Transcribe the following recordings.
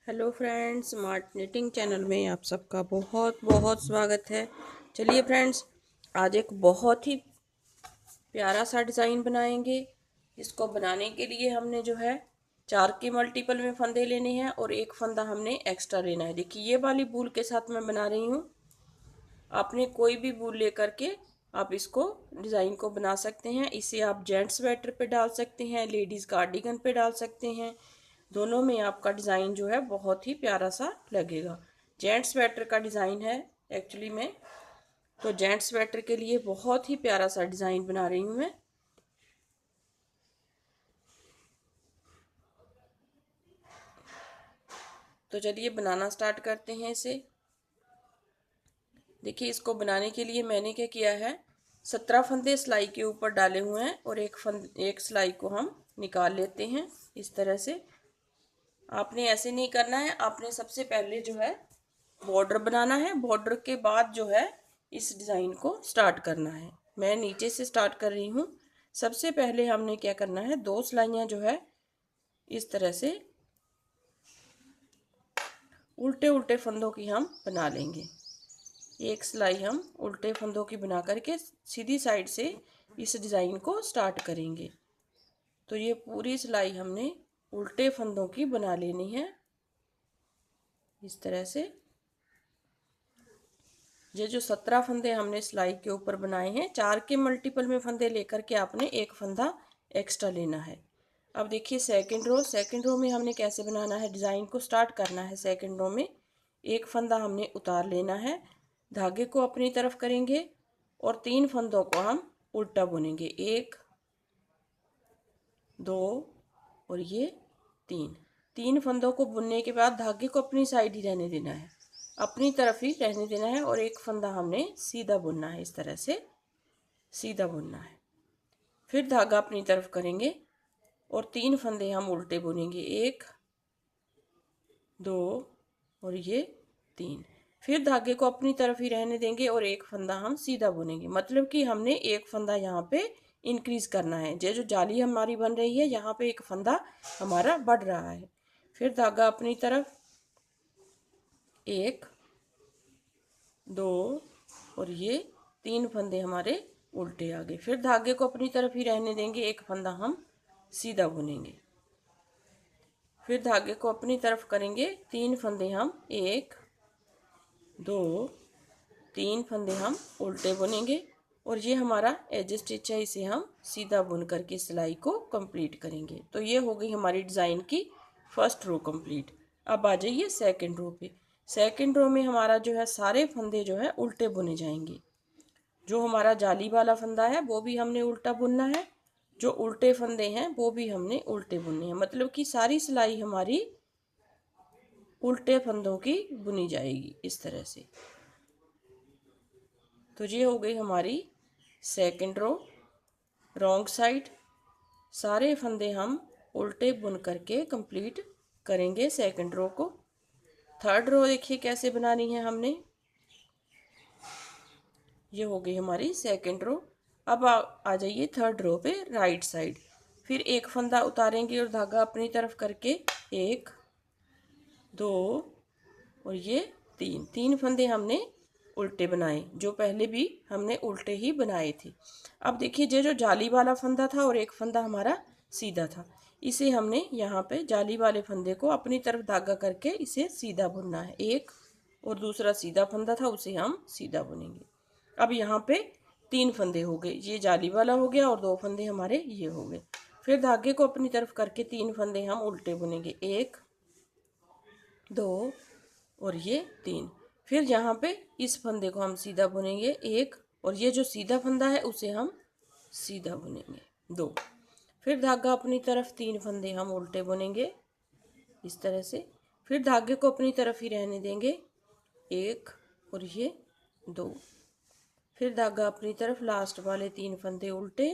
Hello friends, smart knitting channel में आप सबका बहुत बहुत स्वागत है। चलिए फ्रेंड्स, आज एक बहुत ही प्यारा सा डिज़ाइन बनाएंगे। इसको बनाने के लिए हमने जो है 4 के मल्टीपल में फंदे लेने हैं और एक फंदा हमने एक्स्ट्रा लेना है। देखिए, ये वाली बूल के साथ मैं बना रही हूँ। आपने कोई भी बूल लेकर के आप इसको डिज़ाइन को बना सकते हैं। इसे आप जेंट्स स्वेटर पे डाल सकते हैं, लेडीज़ कार्डिगन पे डाल सकते हैं। दोनों में आपका डिज़ाइन जो है बहुत ही प्यारा सा लगेगा। जेंट्स स्वेटर का डिज़ाइन है एक्चुअली में, तो जेंट्स स्वेटर के लिए बहुत ही प्यारा सा डिज़ाइन बना रही हूँ मैं। तो चलिए बनाना स्टार्ट करते हैं इसे। देखिए, इसको बनाने के लिए मैंने क्या किया है, 17 फंदे सिलाई के ऊपर डाले हुए हैं और एक सिलाई को हम निकाल लेते हैं इस तरह से। आपने ऐसे नहीं करना है, आपने सबसे पहले जो है बॉर्डर बनाना है। बॉर्डर के बाद जो है इस डिज़ाइन को स्टार्ट करना है। मैं नीचे से स्टार्ट कर रही हूँ। सबसे पहले हमने क्या करना है, 2 सिलाइयाँ जो है इस तरह से उल्टे उल्टे फंदों की हम बना लेंगे। एक सिलाई हम उल्टे फंदों की बना करके सीधी साइड से इस डिज़ाइन को स्टार्ट करेंगे। तो ये पूरी सिलाई हमने उल्टे फंदों की बना लेनी है इस तरह से। ये जो 17 फंदे हमने सिलाई के ऊपर बनाए हैं, 4 के मल्टीपल में फंदे लेकर के आपने एक फंदा एक्स्ट्रा लेना है। अब देखिए सेकंड रो में हमने कैसे बनाना है, डिज़ाइन को स्टार्ट करना है। सेकंड रो में एक फंदा हमने उतार लेना है, धागे को अपनी तरफ करेंगे और 3 फंदों को हम उल्टा बुनेंगे। 1 2 और ये 3 फंदों को बुनने के बाद धागे को अपनी साइड ही रहने देना है, अपनी तरफ ही रहने देना है और एक फंदा हमने सीधा बुनना है। इस तरह से सीधा बुनना है। फिर धागा अपनी तरफ करेंगे और 3 फंदे हम उल्टे बुनेंगे। 1 2 और ये 3। फिर धागे को अपनी तरफ ही रहने देंगे और एक फंदा हम सीधा बुनेंगे। मतलब कि हमने एक फंदा यहाँ पे इंक्रीज करना है। ये जो जाली हमारी बन रही है, यहाँ पे एक फंदा हमारा बढ़ रहा है। फिर धागा अपनी तरफ 1 2 और ये 3 फंदे हमारे उल्टे आ गए। फिर धागे को अपनी तरफ ही रहने देंगे, एक फंदा हम सीधा बुनेंगे। फिर धागे को अपनी तरफ करेंगे, 3 फंदे हम 1 2 3 फंदे हम उल्टे बुनेंगे और ये हमारा एज स्टिच है, इसे हम सीधा बुन करके सिलाई को कंप्लीट करेंगे। तो ये हो गई हमारी डिज़ाइन की फर्स्ट रो कंप्लीट। अब आ जाइए सेकंड रो पे। सेकंड रो में हमारा जो है सारे फंदे जो है उल्टे बुने जाएंगे। जो हमारा जाली वाला फंदा है वो भी हमने उल्टा बुनना है, जो उल्टे फंदे हैं वो भी हमने उल्टे बुनने हैं। मतलब कि सारी सिलाई हमारी उल्टे फंदों की बुनी जाएगी इस तरह से। तो ये हो गई हमारी सेकंड रो। रॉन्ग साइड सारे फंदे हम उल्टे बुन करके कंप्लीट करेंगे सेकंड रो को। थर्ड रो देखिए कैसे बनानी है हमने। ये हो गई हमारी सेकंड रो। अब आ जाइए थर्ड रो पे राइट साइड। फिर एक फंदा उतारेंगे और धागा अपनी तरफ करके 1 2 और ये 3 फंदे हमने उल्टे बनाए, जो पहले भी हमने उल्टे ही बनाए थे। अब देखिए, ये जो जाली वाला फंदा था और एक फंदा हमारा सीधा था, इसे हमने यहाँ पे जाली वाले फंदे को अपनी तरफ धागा करके इसे सीधा बुनना है। एक और दूसरा सीधा फंदा था, उसे हम सीधा बुनेंगे। अब यहाँ पे 3 फंदे हो गए, ये जाली वाला हो गया और 2 फंदे हमारे ये हो गए। फिर धागे को अपनी तरफ करके 3 फंदे हम उल्टे बुनेंगे। 1 2 और ये 3। फिर यहाँ पे इस फंदे को हम सीधा बुनेंगे 1 और ये जो सीधा फंदा है उसे हम सीधा बुनेंगे 2। फिर धागा अपनी तरफ 3 फंदे हम उल्टे बुनेंगे इस तरह से। फिर धागे को अपनी तरफ ही रहने देंगे 1 और ये 2। फिर धागा अपनी तरफ लास्ट वाले 3 फंदे उल्टे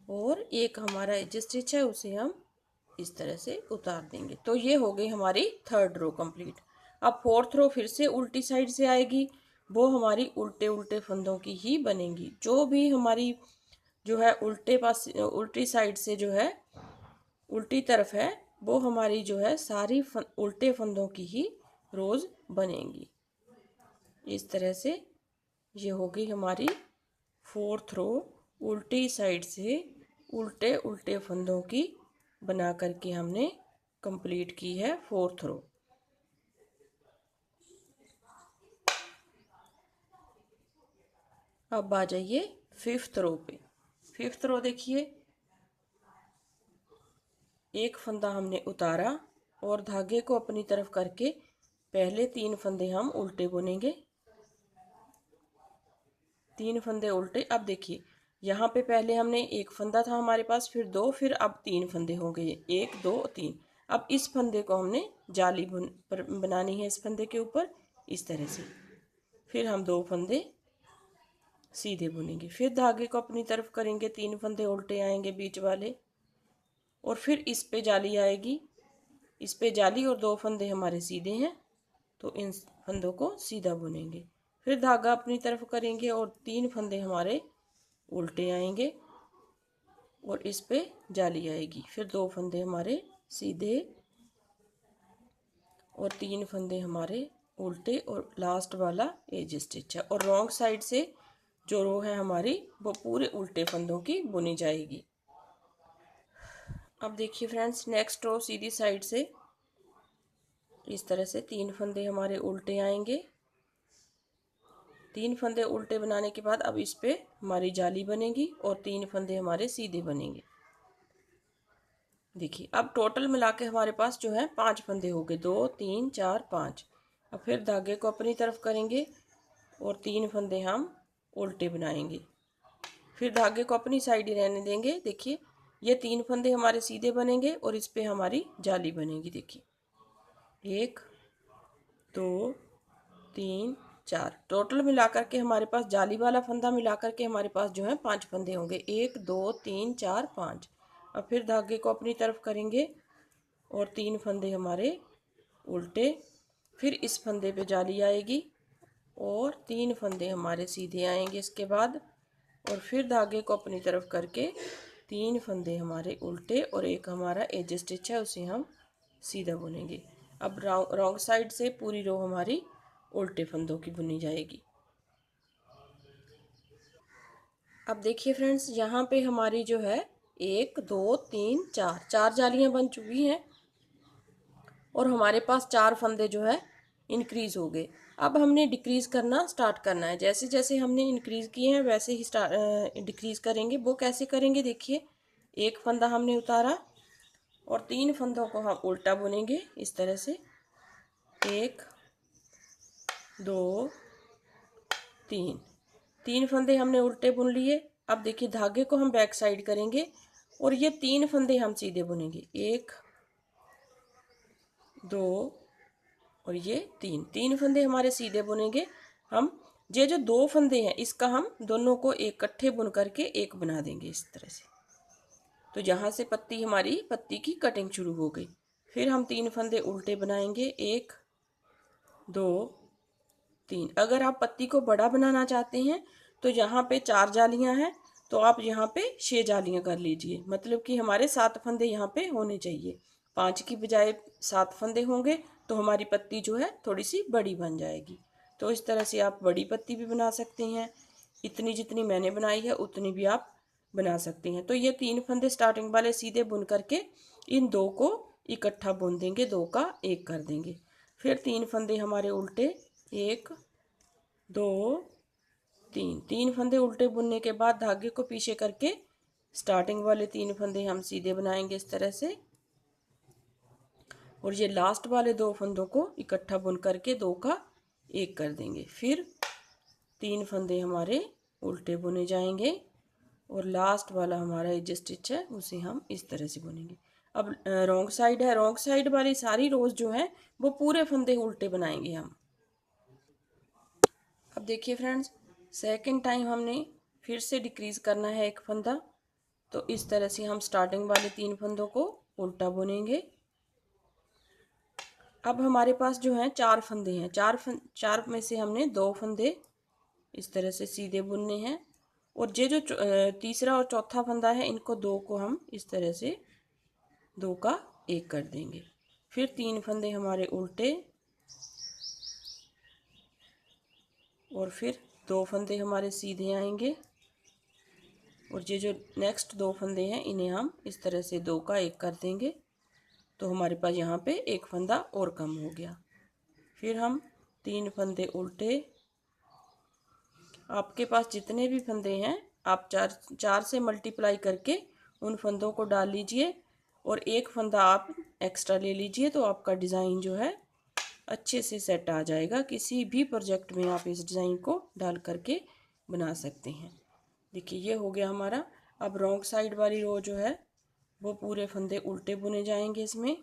और एक हमारा एज स्टिच है उसे हम इस तरह से उतार देंगे। तो ये हो गई हमारी थर्ड रो कंप्लीट। अब फोर्थ रो फिर से उल्टी साइड से आएगी, वो हमारी उल्टे उल्टे फंदों की ही बनेगी। जो भी हमारी जो है उल्टी साइड से जो है उल्टी तरफ है, वो हमारी जो है सारी उल्टे फंदों की ही रोज बनेंगी। इस तरह से ये होगी हमारी 4th रो, उल्टी साइड से उल्टे उल्टे फंदों की बना करके हमने कंप्लीट की है 4th रो। अब आ जाइए 5th रो पे। 5th रो देखिए, एक फंदा हमने उतारा और धागे को अपनी तरफ करके पहले 3 फंदे हम उल्टे बुनेंगे, 3 फंदे उल्टे। अब देखिए यहाँ पे पहले हमने एक फंदा था हमारे पास, फिर 2, फिर अब 3 फंदे हो गए, 1 2 3। अब इस फंदे को हमने जाली बनानी है इस फंदे के ऊपर इस तरह से। फिर हम 2 फंदे सीधे बुनेंगे, फिर धागे को अपनी तरफ करेंगे, 3 फंदे उल्टे आएंगे बीच वाले, और फिर इस पे जाली आएगी, इस पे जाली और 2 फंदे हमारे सीधे हैं तो इन फंदों को सीधा बुनेंगे। फिर धागा अपनी तरफ करेंगे और 3 फंदे हमारे उल्टे आएंगे और इस पे जाली आएगी, फिर 2 फंदे हमारे सीधे और 3 फंदे हमारे उल्टे और लास्ट वाला एज स्टिच है। और रॉन्ग साइड से जो रो है हमारी वो पूरे उल्टे फंदों की बुनी जाएगी। अब देखिए फ्रेंड्स, नेक्स्ट रो सीधी साइड से इस तरह से 3 फंदे हमारे उल्टे आएंगे, 3 फंदे उल्टे बनाने के बाद अब इस पे हमारी जाली बनेगी और 3 फंदे हमारे सीधे बनेंगे। देखिए अब टोटल मिला के हमारे पास जो है 5 फंदे हो गए, 2 3 4 5। अब फिर धागे को अपनी तरफ करेंगे और 3 फंदे हम उल्टे बनाएंगे, फिर धागे को अपनी साइड ही रहने देंगे। देखिए ये 3 फंदे हमारे सीधे बनेंगे और इस पे हमारी जाली बनेगी। देखिए 1 2 3 4, टोटल मिलाकर के हमारे पास जाली वाला फंदा मिलाकर के हमारे पास जो है 5 फंदे होंगे, 1 2 3 4 5। अब फिर धागे को अपनी तरफ करेंगे और 3 फंदे हमारे उल्टे, फिर इस फंदे पे जाली आएगी और 3 फंदे हमारे सीधे आएंगे इसके बाद, और फिर धागे को अपनी तरफ करके 3 फंदे हमारे उल्टे और एक हमारा एज स्टिच है उसे हम सीधा बुनेंगे। अब रॉन्ग साइड से पूरी रो हमारी उल्टे फंदों की बुनी जाएगी। अब देखिए फ्रेंड्स, यहाँ पे हमारी जो है 1 2 3 4 4 जालियाँ बन चुकी हैं और हमारे पास 4 फंदे जो है इंक्रीज़ हो गए। अब हमने डिक्रीज़ करना स्टार्ट करना है, जैसे जैसे हमने इंक्रीज़ किए हैं वैसे ही डिक्रीज़ करेंगे। वो कैसे करेंगे, देखिए एक फंदा हमने उतारा और 3 फंदों को हम उल्टा बुनेंगे इस तरह से, 1 2 3, 3 फंदे हमने उल्टे बुन लिए। अब देखिए धागे को हम बैक साइड करेंगे और ये 3 फंदे हम सीधे बुनेंगे, 1 2 और ये 3 फंदे हमारे सीधे बुनेंगे हम। ये जो 2 फंदे हैं इसका हम दोनों को इकट्ठे बुन करके एक बना देंगे इस तरह से। तो यहाँ से पत्ती की कटिंग शुरू हो गई। फिर हम 3 फंदे उल्टे बनाएंगे, 1 2 3। अगर आप पत्ती को बड़ा बनाना चाहते हैं तो यहाँ पे 4 जालियाँ हैं तो आप यहाँ पे 6 जालियाँ कर लीजिए, मतलब कि हमारे 7 फंदे यहाँ पे होने चाहिए। 5 की बजाय 7 फंदे होंगे तो हमारी पत्ती जो है थोड़ी सी बड़ी बन जाएगी। तो इस तरह से आप बड़ी पत्ती भी बना सकते हैं, इतनी जितनी मैंने बनाई है उतनी भी आप बना सकते हैं। तो ये 3 फंदे स्टार्टिंग वाले सीधे बुन करके इन 2 को इकट्ठा बुन देंगे, 2 का 1 कर देंगे। फिर 3 फंदे हमारे उल्टे, 1 2 3, 3 फंदे उल्टे बुनने के बाद धागे को पीछे करके स्टार्टिंग वाले 3 फंदे हम सीधे बनाएंगे इस तरह से, और ये लास्ट वाले 2 फंदों को इकट्ठा बुन करके 2 का 1 कर देंगे। फिर 3 फंदे हमारे उल्टे बुने जाएंगे और लास्ट वाला हमारा एज स्टिच है उसे हम इस तरह से बुनेंगे। अब रॉन्ग साइड है, रॉन्ग साइड वाली सारी रोज जो है वो पूरे फंदे उल्टे बनाएंगे हम। अब देखिए फ्रेंड्स, सेकंड टाइम हमने फिर से डिक्रीज करना है एक फंदा, तो इस तरह से हम स्टार्टिंग वाले 3 फंदों को उल्टा बुनेंगे। अब हमारे पास जो है 4 फंदे हैं, 4 में से हमने 2 फंदे इस तरह से सीधे बुनने हैं, और ये जो तीसरा और चौथा फंदा है इनको 2 को हम इस तरह से 2 का एक कर देंगे। फिर 3 फंदे हमारे उल्टे और फिर 2 फंदे हमारे सीधे आएंगे और ये जो नेक्स्ट 2 फंदे हैं इन्हें हम इस तरह से 2 का 1 कर देंगे। तो हमारे पास यहाँ पे 1 फंदा और कम हो गया। फिर हम 3 फंदे उल्टे, आपके पास जितने भी फंदे हैं आप चार से मल्टीप्लाई करके उन फंदों को डाल लीजिए और 1 फंदा आप एक्स्ट्रा ले लीजिए, तो आपका डिज़ाइन जो है अच्छे से सेट आ जाएगा। किसी भी प्रोजेक्ट में आप इस डिज़ाइन को डाल करके बना सकते हैं। देखिए ये हो गया हमारा। अब रॉन्ग साइड वाली रो जो है वो पूरे फंदे उल्टे बुने जाएंगे। इसमें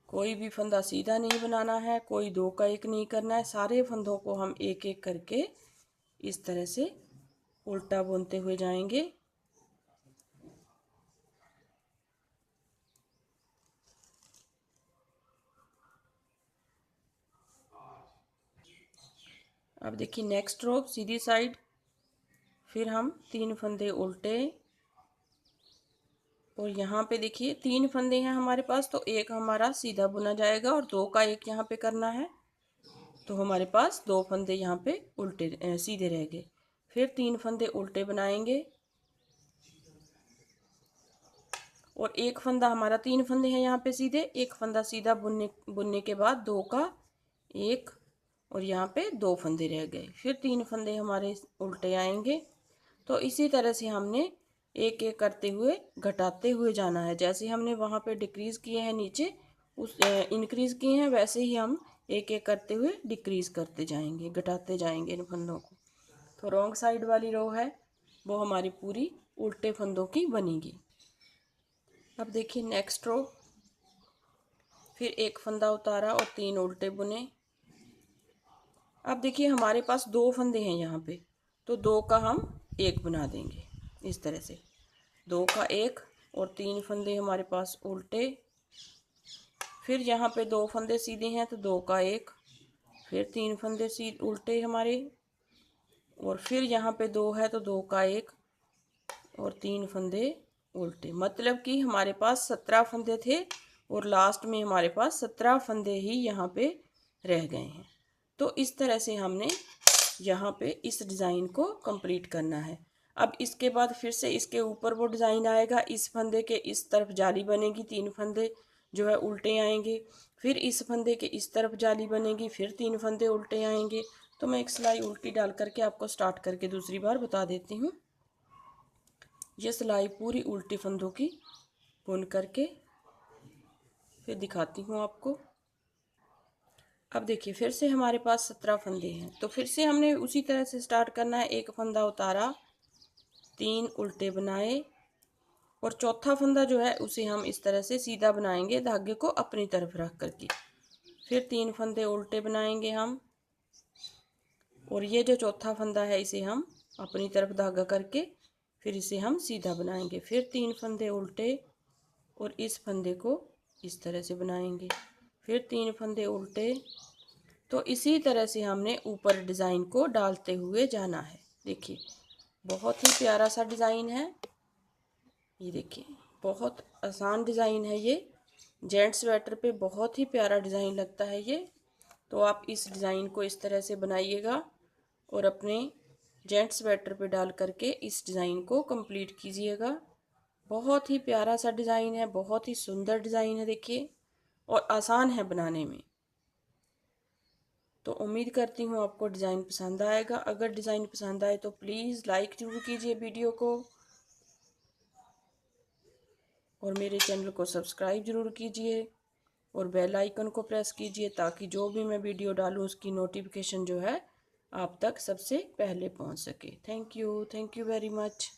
कोई भी फंदा सीधा नहीं बनाना है, कोई 2 का 1 नहीं करना है। सारे फंदों को हम एक एक करके इस तरह से उल्टा बुनते हुए जाएंगे। अब देखिए नेक्स्ट रो सीधी साइड, फिर हम 3 फंदे उल्टे और यहाँ पे देखिए 3 फंदे हैं हमारे पास, तो 1 हमारा सीधा बुना जाएगा और 2 का 1 यहाँ पे करना है। तो हमारे पास 2 फंदे यहाँ पे उल्टे सीधे रह गए। फिर 3 फंदे उल्टे बनाएंगे और 1 फंदा हमारा, 3 फंदे हैं यहाँ पे सीधे, 1 फंदा सीधा बुनने के बाद 2 का 1 और यहाँ पे 2 फंदे रह गए। फिर 3 फंदे हमारे उल्टे आएंगे। तो इसी तरह से हमने एक एक करते हुए घटाते हुए जाना है। जैसे हमने वहाँ पे डिक्रीज़ किए हैं नीचे, उस इंक्रीज़ किए हैं, वैसे ही हम एक एक करते हुए डिक्रीज़ करते जाएंगे, घटाते जाएंगे इन फंदों को। तो रॉन्ग साइड वाली रो है वो हमारी पूरी उल्टे फंदों की बनेगी। अब देखिए नेक्स्ट रो, फिर 1 फंदा उतारा और 3 उल्टे बुने। अब देखिए हमारे पास 2 फंदे हैं यहाँ पे, तो 2 का हम 1 बना देंगे इस तरह से। 2 का 1 और 3 फंदे हमारे पास उल्टे। फिर यहाँ पे 2 फंदे सीधे हैं तो 2 का 1, फिर 3 फंदे सीधे उल्टे हमारे और फिर यहाँ पे 2 है तो 2 का 1 और 3 फंदे उल्टे। मतलब कि हमारे पास 17 फंदे थे और लास्ट में हमारे पास 17 फंदे ही यहाँ पे रह गए हैं। तो इस तरह से हमने यहाँ पे इस डिज़ाइन को कंप्लीट करना है। अब इसके बाद फिर से इसके ऊपर वो डिज़ाइन आएगा। इस फंदे के इस तरफ जाली बनेगी, 3 फंदे जो है उल्टे आएंगे। फिर इस फंदे के इस तरफ जाली बनेगी, फिर 3 फंदे उल्टे आएंगे। तो मैं एक सिलाई उल्टी डाल करके आपको स्टार्ट करके दूसरी बार बता देती हूँ। ये सिलाई पूरी उल्टी फंदों की बुन करके फिर दिखाती हूँ आपको। अब देखिए फिर से हमारे पास 17 फंदे हैं, तो फिर से हमने उसी तरह से स्टार्ट करना है। 1 फंदा उतारा, 3 उल्टे बनाए और चौथा फंदा जो है उसे हम इस तरह से सीधा बनाएंगे धागे को अपनी तरफ रख करके। फिर 3 फंदे उल्टे बनाएंगे हम और ये जो चौथा फंदा है इसे हम अपनी तरफ धागा करके फिर इसे हम सीधा बनाएंगे। फिर 3 फंदे उल्टे और इस फंदे को इस तरह से बनाएंगे। फिर 3 फंदे उल्टे। तो इसी तरह से हमने ऊपर डिज़ाइन को डालते हुए जाना है। देखिए बहुत ही प्यारा सा डिज़ाइन है। ये देखिए बहुत आसान डिज़ाइन है ये। जेंट्स स्वेटर पे बहुत ही प्यारा डिज़ाइन लगता है ये। तो आप इस डिज़ाइन को इस तरह से बनाइएगा और अपने जेंट्स स्वेटर पे डाल करके इस डिज़ाइन को कंप्लीट कीजिएगा। बहुत ही प्यारा सा डिज़ाइन है, बहुत ही सुंदर डिज़ाइन है देखिए, और आसान है बनाने में। तो उम्मीद करती हूँ आपको डिज़ाइन पसंद आएगा। अगर डिज़ाइन पसंद आए तो प्लीज़ लाइक ज़रूर कीजिए वीडियो को और मेरे चैनल को सब्सक्राइब ज़रूर कीजिए और बेल आइकन को प्रेस कीजिए ताकि जो भी मैं वीडियो डालूँ उसकी नोटिफिकेशन जो है आप तक सबसे पहले पहुँच सके। Thank you very much.